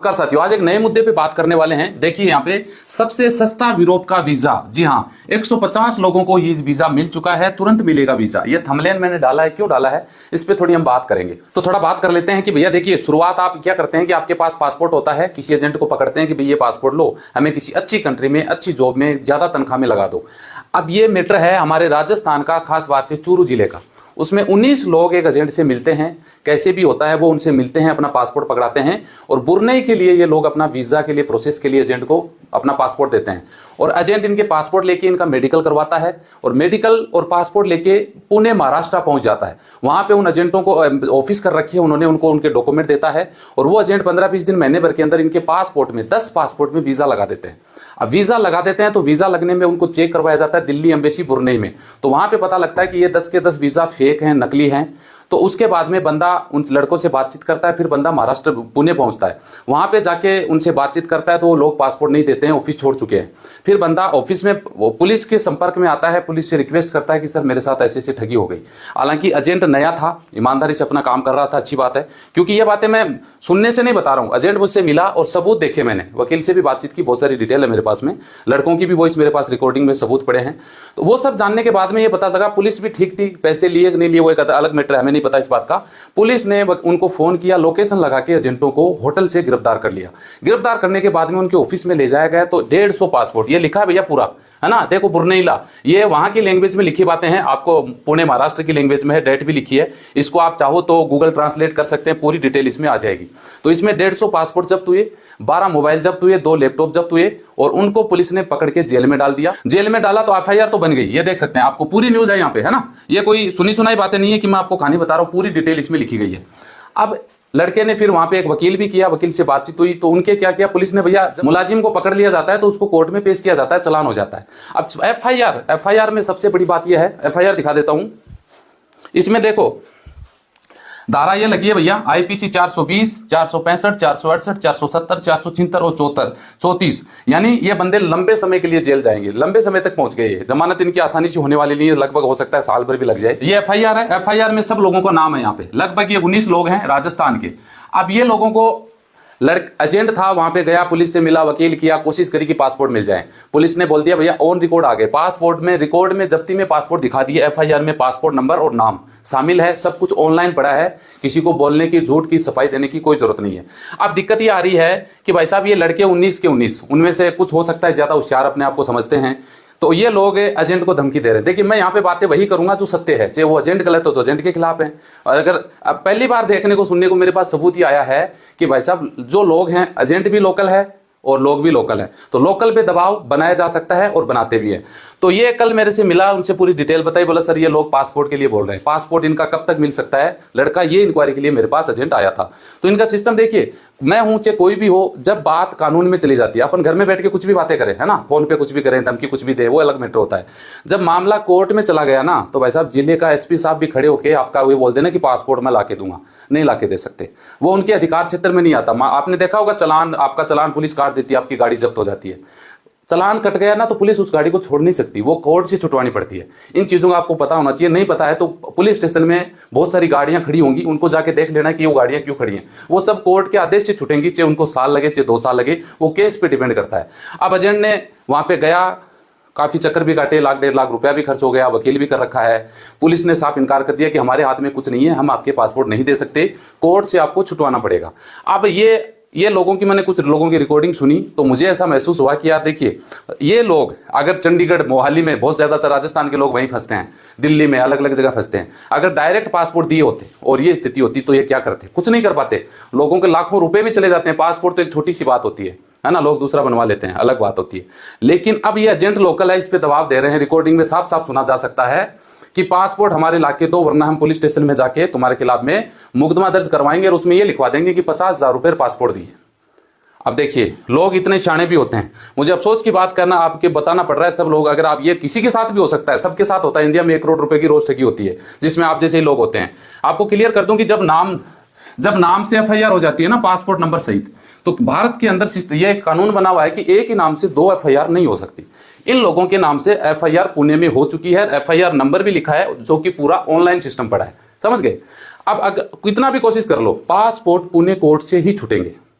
नमस्कार साथियों, आज एक नए मुद्दे पे बात करने वाले हैं। देखिए यहाँ पे सबसे सस्ता यूरोप का वीजा, जी हाँ 150 लोगों को ये वीजा मिल चुका है, तुरंत मिलेगा वीजा। ये थंबनेल मैंने डाला है, क्यों डाला है इस पे थोड़ी हम बात करेंगे। तो थोड़ा बात कर लेते हैं कि भैया देखिए, शुरुआत आप क्या करते हैं कि आपके पास पासपोर्ट होता है, किसी एजेंट को पकड़ते हैं कि भैया ये पासपोर्ट लो, हमें किसी अच्छी कंट्री में अच्छी जॉब में ज्यादा तनख्वाह में लगा दो। अब ये मैटर है हमारे राजस्थान का, खास बात से चूरू जिले का। उसमें 19 लोग एक एजेंट से मिलते हैं, कैसे भी होता है वो उनसे मिलते हैं, अपना पासपोर्ट पकड़ाते हैं और बुरनई के लिए ये लोग अपना वीजा के लिए प्रोसेस के लिए एजेंट को अपना पासपोर्ट देते हैं और एजेंट इनके पासपोर्ट लेके इनका मेडिकल करवाता है और मेडिकल और पासपोर्ट लेके पुणे महाराष्ट्र पहुंच जाता है। वहां पे उन एजेंटों को ऑफिस कर रखी है उन्होंने, उनको उनके डॉक्यूमेंट देता है और वो एजेंट 15-20 दिन महीने भर के अंदर इनके पासपोर्ट में 10 पासपोर्ट में वीजा लगा देते हैं। अब वीजा लगा देते हैं तो वीजा लगने में उनको चेक करवाया जाता है दिल्ली एम्बेसी बुरनई में, तो वहां पे पता लगता है कि ये 10 के 10 वीजा फेक हैं, नकली हैं। तो उसके बाद में बंदा उन लड़कों से बातचीत करता है, फिर बंदा महाराष्ट्र पुणे पहुंचता है, वहां पे जाके उनसे बातचीत करता है तो वो लोग पासपोर्ट नहीं देते हैं, ऑफिस छोड़ चुके हैं। फिर बंदा ऑफिस में पुलिस के संपर्क में आता है, पुलिस से रिक्वेस्ट करता है कि सर मेरे साथ ऐसे ऐसे ठगी हो गई। हालांकि एजेंट नया था, ईमानदारी से अपना काम कर रहा था, अच्छी बात है, क्योंकि ये बातें मैं सुनने से नहीं बता रहा हूँ। एजेंट मुझसे मिला और सबूत देखे मैंने, वकील से भी बातचीत की, बहुत सारी डिटेल है मेरे पास में, लड़कों की भी वॉइस मेरे पास रिकॉर्डिंग में सबूत पड़े हैं। तो वो सब जानने के बाद में ये पता लगा पुलिस भी ठीक थी, पैसे लिए कि नहीं लिए वो एक अलग मैटर है, हमें नहीं पता इस बात का। पुलिस ने उनको फोन किया, लोकेशन लगा के एजेंटों को होटल से गिरफ्तार कर लिया। गिरफ्तार करने के बाद में उनके ऑफिस में ले जाया गया तो 150 पासपोर्ट, ये लिखा है भैया पूरा, है ना, देखो बुरनईला, ये वहां की लैंग्वेज में लिखी बातें हैं, आपको पुणे महाराष्ट्र की लैंग्वेज में है, डेट भी लिखी है, इसको आप चाहो तो गूगल ट्रांसलेट कर सकते हैं, पूरी डिटेल इसमें आ जाएगी। तो इसमें 150 पासपोर्ट जब्त हुए, 12 मोबाइल जब्त हुए, 2 लैपटॉप जब्त हुए और उनको पुलिस ने पकड़ के जेल में डाल दिया। जेल में डाला तो एफआईआर तो बन गई, ये देख सकते हैं, आपको पूरी न्यूज है यहाँ पे, है ना, ये कोई सुनी सुनाई बातें नहीं है कि मैं आपको कहानी बता रहा हूँ, पूरी डिटेल इसमें लिखी गई है। अब लड़के ने फिर वहां पे एक वकील भी किया, वकील से बातचीत हुई तो उनके क्या किया पुलिस ने, भैया मुलाजिम को पकड़ लिया जाता है तो उसको कोर्ट में पेश किया जाता है, चालान हो जाता है। अब एफआईआर में सबसे बड़ी बात यह है, एफआईआर दिखा देता हूं, इसमें देखो धारा ये लगी है भैया, आईपीसी 420, 465, 468, 470, 476 और 34, यानी ये बंदे लंबे समय के लिए जेल जाएंगे, लंबे समय तक पहुंच गए। जमानत इनकी आसानी से होने वाली नहीं है, लगभग हो सकता है साल भर भी लग जाए। ये एफआईआर है, एफआईआर में सब लोगों का नाम है यहाँ पे, लगभग ये 19 लोग हैं राजस्थान के। अब ये लोगों को एजेंट था, वहां पे गया, पुलिस से मिला, वकील किया, कोशिश करी कि पासपोर्ट मिल जाए। पुलिस ने बोल दिया भैया ऑन रिकॉर्ड आ गए, पासपोर्ट में रिकॉर्ड में जब्ती में पासपोर्ट दिखा दिए, एफआईआर में पासपोर्ट नंबर और नाम शामिल है, सब कुछ ऑनलाइन पड़ा है, किसी को बोलने की, झूठ की सफाई देने की कोई जरूरत नहीं है। अब दिक्कत ये आ रही है कि भाई साहब ये लड़के 19 के 19, उनमें से कुछ हो सकता है ज्यादा होशियार अपने आप को समझते हैं, तो ये लोग एजेंट को धमकी दे रहे हैं। देखिए मैं यहाँ पे बातें वही करूंगा जो सत्य है, चाहे वो एजेंट गलत हो तो एजेंट के खिलाफ है। और अगर अब पहली बार देखने को सुनने को मेरे पास सबूत ही आया है कि भाई साहब जो लोग हैं, एजेंट भी लोकल है और लोग भी लोकल है, तो लोकल पे दबाव बनाया जा सकता है और बनाते भी है। तो ये कल मेरे से मिला, उनसे पूरी डिटेल बताई, बोला सर ये लोग पासपोर्ट के लिए बोल रहे हैं, पासपोर्ट इनका कब तक मिल सकता है, लड़का ये इंक्वायरी के लिए मेरे पास एजेंट आया था। तो इनका सिस्टम देखिए, मैं हूं चाहे कोई भी हो, जब बात कानून में चली जाती है, अपन घर में बैठ के कुछ भी बातें करें, है ना, फोन पे कुछ भी करें, धमकी कुछ भी दे, वो अलग मैटर होता है। जब मामला कोर्ट में चला गया ना, तो भाई साहब जिले का एसपी साहब भी खड़े होकर आपका वो बोल देना कि पासपोर्ट मैं लाके दूंगा, नहीं लाके दे सकते, वो उनके अधिकार क्षेत्र में नहीं आता। आपने देखा होगा चलान, आपका चलान पुलिस काट देती है, आपकी गाड़ी जब्त हो जाती है, चलान कट गया ना तो पुलिस उस गाड़ी को छोड़ नहीं सकती, वो कोर्ट से छुटवानी पड़ती है। इन चीजों का आपको पता होना चाहिए, नहीं पता है तो पुलिस स्टेशन में बहुत सारी गाड़ियां खड़ी होंगी, उनको जाके देख लेना कि वो गाड़ियां क्यों खड़ी हैं, वो सब कोर्ट के आदेश से छुटेंगी, चाहे उनको साल लगे चाहे 2 साल लगे, वो केस पे डिपेंड करता है। अब एजेंट ने वहां पे गया, काफी चक्कर भी काटे, 1.5 लाख रुपया भी खर्च हो गया, वकील भी कर रखा है, पुलिस ने साफ इनकार कर दिया कि हमारे हाथ में कुछ नहीं है, हम आपके पासपोर्ट नहीं दे सकते, कोर्ट से आपको छुटवाना पड़ेगा। अब ये लोगों की, मैंने कुछ लोगों की रिकॉर्डिंग सुनी तो मुझे ऐसा महसूस हुआ कि यार देखिए, ये लोग अगर चंडीगढ़ मोहाली में, बहुत ज्यादातर राजस्थान के लोग वहीं फंसते हैं, दिल्ली में अलग अलग जगह फंसते हैं, अगर डायरेक्ट पासपोर्ट दिए होते और ये स्थिति होती तो ये क्या करते, कुछ नहीं कर पाते। लोगों के लाखों रुपए भी चले जाते हैं, पासपोर्ट तो एक छोटी सी बात होती है ना, लोग दूसरा बनवा लेते हैं, अलग बात होती है। लेकिन अब ये एजेंट लोकल है, इस पे दबाव दे रहे हैं, रिकॉर्डिंग में साफ साफ सुना जा सकता है कि पासपोर्ट हमारे लाके दो, वरना हम पुलिस स्टेशन में जाके तुम्हारे खिलाफ में मुकदमा दर्ज करवाएंगे और उसमें ये लिखवा देंगे कि 50,000 रुपए पासपोर्ट दिए। अब देखिए लोग इतने शाणे भी होते हैं, मुझे अफसोस की बात करना, आपके बताना पड़ रहा है, सब लोग, अगर आप ये किसी के साथ भी हो सकता है, सबके साथ होता है, इंडिया में 1 करोड़ रुपए की रोज ठगी होती है जिसमें आप जैसे ही लोग होते हैं। आपको क्लियर कर दूं कि जब नाम से एफआईआर हो जाती है ना, पासपोर्ट नंबर सहित, तो भारत के अंदर यह कानून बना हुआ है कि एक ही नाम से 2 एफआईआर नहीं हो सकती। इन लोगों के नाम से एफआईआर पुणे में हो चुकी है, एफआईआर नंबर भी लिखा है, जो कि पूरा ऑनलाइन सिस्टम पड़ा है, समझ गए। अब कितना भी कोशिश कर लो, पासपोर्ट पुणे कोर्ट से ही छूटेंगे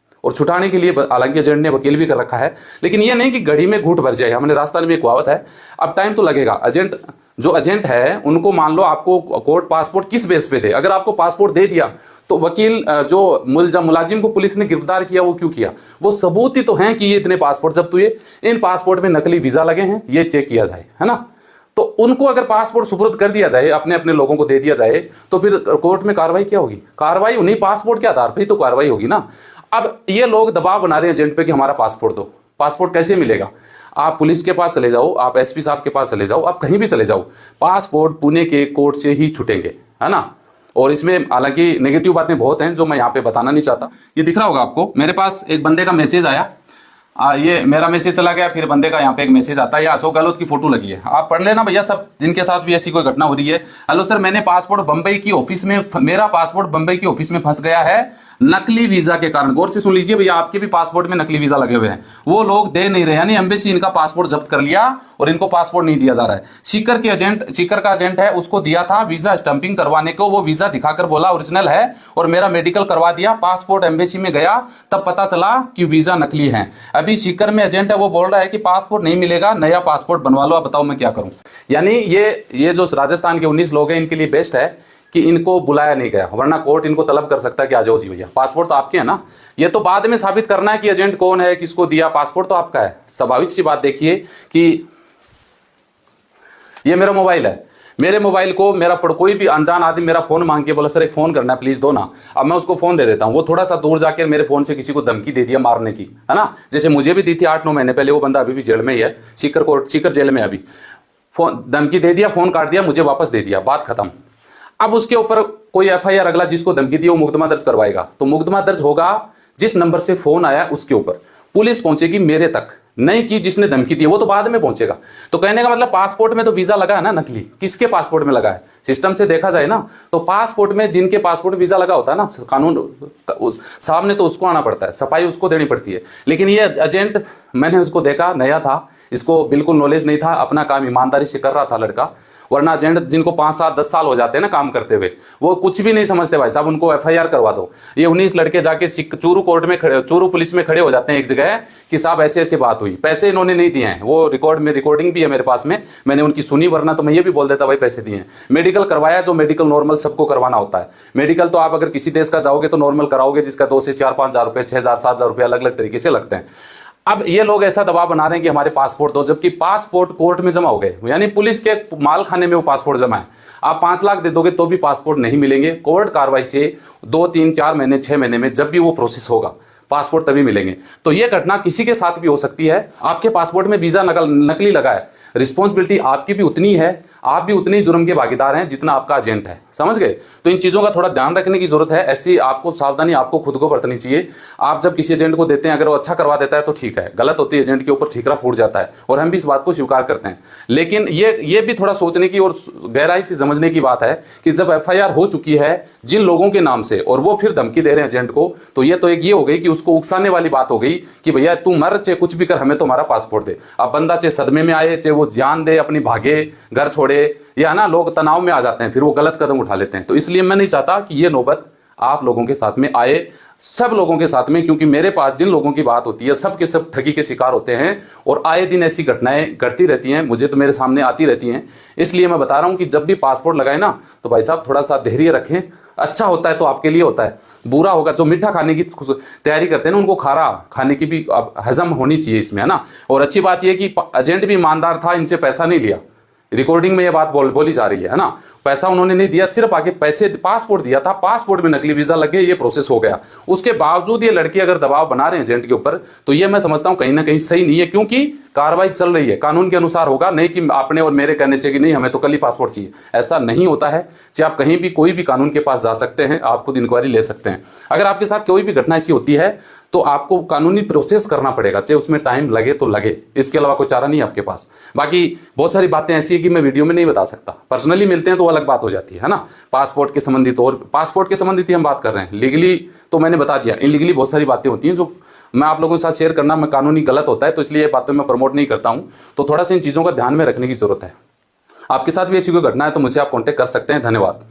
और छुटाने के लिए हालांकि एजेंट ने वकील भी कर रखा है, लेकिन ये नहीं कि घड़ी में घूंट भर जाए। हमने राजस्थान में एक कहावत है, अब टाइम तो लगेगा। जो एजेंट है उनको मान लो आपको कोर्ट पासपोर्ट किस बेस पे दे, अगर आपको पासपोर्ट दे दिया तो वकील जो मुलाजिम को पुलिस ने गिरफ्तार किया वो क्यों किया, वो सबूत ही तो हैं कि ये इतने पासपोर्ट जब्त हुए, इन पासपोर्ट में नकली वीजा लगे हैं, ये चेक किया जाए, है ना। तो उनको अगर पासपोर्ट सुपुर्द कर दिया जाए, अपने अपने लोगों को दे दिया जाए, तो फिर कोर्ट में कार्रवाई क्या होगी? कार्रवाई उन्हीं पासपोर्ट के आधार पर ही तो कार्रवाई होगी ना। अब ये लोग दबाव बना रहे हैं एजेंट पे कि हमारा पासपोर्ट दो। पासपोर्ट कैसे मिलेगा? आप पुलिस के पास चले जाओ, आप एसपी साहब के पास चले जाओ, आप कहीं भी चले जाओ, पासपोर्ट पुणे के कोर्ट से ही छूटेंगे, है ना। और इसमें हालांकि नेगेटिव बातें बहुत हैं जो मैं यहाँ पे बताना नहीं चाहता। ये दिख रहा होगा आपको, मेरे पास एक बंदे का मैसेज आया, ये मेरा मैसेज चला गया, फिर बंदे का यहाँ पे एक मैसेज आता है, या अशोक गहलोत की फोटो लगी है, आप पढ़ लेना भैया, सब जिनके साथ भी ऐसी कोई घटना हो रही है। हेलो सर, मैंने पासपोर्ट बंबई की ऑफिस में, मेरा पासपोर्ट बंबई की ऑफिस में फंस गया है नकली वीजा के कारण। गौर से सुन लीजिए भैया, आपके भी पासपोर्ट में नकली वीजा लगे हुए हैं, वो लोग दे नहीं रहे, यानी एम्बेसी इनका पासपोर्ट जब्त कर लिया और इनको पासपोर्ट नहीं दिया जा रहा है। सीकर का एजेंट है, उसको दिया था वीजा स्टंपिंग करवाने को, वो वीजा दिखाकर बोला ओरिजिनल है और मेरा मेडिकल करवा दिया, पासपोर्ट एम्बेसी में गया तब पता चला कि वीजा नकली है। अभी सीकर में एजेंट है, वो बोल रहा है कि पासपोर्ट नहीं मिलेगा, नया पासपोर्ट बनवा लो। अब बताओ मैं क्या करूं? यानी ये जो राजस्थान के 19 लोग हैं, इनके लिए बेस्ट है कि इनको बुलाया नहीं गया, वरना कोर्ट इनको तलब कर सकता है कि आ जाओ जी भैया, पासपोर्ट तो आपके है ना। ये तो बाद में साबित करना है कि एजेंट कौन है, किसको दिया, पासपोर्ट तो आपका है। स्वाभाविक सी बात देखिए कि ये मेरा मोबाइल है, मेरे मोबाइल को मेरा कोई भी अनजान आदमी मेरा फोन मांग के बोला सर एक फोन करना है प्लीज दो ना, अब मैं उसको फोन दे देता हूं, वो थोड़ा सा दूर जाकर मेरे फोन से किसी को धमकी दे दिया मारने की, है ना। जैसे मुझे भी दी थी 8-9 महीने पहले, वो बंदा अभी भी जेल में ही है, सीकर जेल में अभी, फोन धमकी दे दिया, फोन काट दिया, मुझे वापस दे दिया, बात खत्म। अब उसके ऊपर कोई एफआईआर अगला जिसको धमकी दी वो मुकदमा दर्ज करवाएगा, तो मुकदमा दर्ज होगा जिस नंबर से फोन आया उसके ऊपर, पुलिस पहुंचेगी मेरे तक, नहीं कि जिसने धमकी दी वो तो बाद में पहुंचेगा। तो कहने का मतलब पासपोर्ट में तो वीजा लगा है ना नकली, किसके पासपोर्ट में लगा है? सिस्टम से देखा जाए ना तो पासपोर्ट में जिनके पासपोर्ट वीजा लगा होता है ना, कानून सामने तो उसको आना पड़ता है, सफाई उसको देनी पड़ती है। लेकिन ये एजेंट, मैंने उसको देखा, नया था, इसको बिल्कुल नॉलेज नहीं था, अपना काम ईमानदारी से कर रहा था लड़का। वरना एजेंट जिनको 5-7-10 साल हो जाते हैं ना काम करते हुए, वो कुछ भी नहीं समझते भाई साहब, उनको एफआईआर करवा दो। ये 19 लड़के जाके चूरू कोर्ट में चूरू पुलिस में खड़े हो जाते हैं एक जगह कि साहब ऐसे ऐसी बात हुई, पैसे इन्होंने नहीं दिए हैं, वो रिकॉर्डिंग भी है मेरे पास में, मैंने उनकी सुनी, वरना तो मैं ये भी बोल देता भाई पैसे दिए हैं। मेडिकल करवाया, जो मेडिकल नॉर्मल सबको करवाना होता है। मेडिकल तो आप अगर किसी देश का जाओगे तो नॉर्मल कराओगे, जिसका 2 से 4-5 हजार रुपए, 6,000-7,000 रुपए अलग अलग तरीके से लगते हैं। अब ये लोग ऐसा दबाव बना रहे हैं कि हमारे पासपोर्ट दो, जबकि पासपोर्ट कोर्ट में जमा हो गए, यानी पुलिस के माल खाने में वो पासपोर्ट जमा है। आप 5 लाख दे दोगे तो भी पासपोर्ट नहीं मिलेंगे। कोर्ट कार्रवाई से 2-3-4 महीने 6 महीने में जब भी वो प्रोसेस होगा पासपोर्ट तभी मिलेंगे। तो ये घटना किसी के साथ भी हो सकती है। आपके पासपोर्ट में वीजा नकली लगा है, रिस्पॉन्सिबिलिटी आपकी भी उतनी है, आप भी उतनी जुर्म के भागीदार हैं जितना आपका एजेंट है, समझ गए। तो इन चीजों का थोड़ा ध्यान रखने की जरूरत है। ऐसी आपको सावधानी आपको खुद को बरतनी चाहिए। आप जब किसी एजेंट को देते हैं, अगर वो अच्छा करवा देता है तो ठीक है, गलत होती है एजेंट के ऊपर ठीकरा फूट जाता है, और हम भी इस बात को स्वीकार करते हैं। लेकिन ये भी थोड़ा सोचने की और गहराई से समझने की बात है कि जब एफआईआर हो चुकी है जिन लोगों के नाम से, और वो फिर धमकी दे रहे हैं एजेंट को, तो ये तो एक ये हो गई कि उसको उकसाने वाली बात हो गई कि भैया तू मर चाहे कुछ भी कर, हमें तो हमारा पासपोर्ट दे। अब बंदा चाहे सदमे में आए, चाहे वो जान दे, अपनी भागे, घर छोड़े, या ना लोग तनाव में आ जाते हैं, फिर वो गलत कदम उठा लेते हैं। तो इसलिए मैं नहीं चाहता कि ये नौबत आप लोगों के साथ में आए, सब लोगों के साथ में, क्योंकि मेरे पास जिन लोगों की बात होती है सब के सब ठगी के शिकार होते हैं, और आए दिन ऐसी घटनाएं घटती रहती हैं, मुझे तो मेरे सामने आती रहती हैं। इसलिए मैं बता रहा हूं कि जब भी पासपोर्ट लगाए ना तो भाई साहब थोड़ा सा धैर्य रखें। अच्छा होता है तो आपके लिए होता है, बुरा होगा, जो मीठा खाने की तैयारी करते हैं ना उनको खारा खाने की भी हजम होनी चाहिए इसमें, है ना। और अच्छी बात यह कि एजेंट भी ईमानदार था, इनसे पैसा नहीं लिया, रिकॉर्डिंग में ये बात बोली जा रही है ना, पैसा उन्होंने नहीं दिया, सिर्फ आगे पैसे पासपोर्ट दिया था, पासपोर्ट में नकली वीजा लग गया, ये प्रोसेस हो गया। उसके बावजूद ये लड़के अगर दबाव बना रहे हैं एजेंट के ऊपर, तो ये मैं समझता हूं कहीं ना कहीं सही नहीं है, क्योंकि कार्रवाई चल रही है, कानून के अनुसार होगा, नहीं कि आपने और मेरे कहने से कि नहीं हमें तो कल ही पासपोर्ट चाहिए, ऐसा नहीं होता है। चाहे आप कहीं भी कोई भी कानून के पास जा सकते हैं, आप खुद इंक्वायरी ले सकते हैं। अगर आपके साथ कोई भी घटना ऐसी होती है तो आपको कानूनी प्रोसेस करना पड़ेगा, चाहे उसमें टाइम लगे तो लगे, इसके अलावा कोई चारा नहीं है आपके पास। बाकी बहुत सारी बातें ऐसी है कि मैं वीडियो में नहीं बता सकता, पर्सनली मिलते हैं तो अलग बात हो जाती है ना। पासपोर्ट के संबंधित, और पासपोर्ट के संबंधित ही हम बात कर रहे हैं, लीगली तो मैंने बता दिया, इनलीगली बहुत सारी बातें होती हैं जो मैं आप लोगों के साथ शेयर करना मैं कानूनी गलत होता है, तो इसलिए ये बातें मैं प्रमोट नहीं करता हूं। तो थोड़ा सा इन चीजों का ध्यान में रखने की जरूरत है। आपके साथ भी ऐसी कोई घटना है तो मुझसे आप कॉन्टेक्ट कर सकते हैं। धन्यवाद।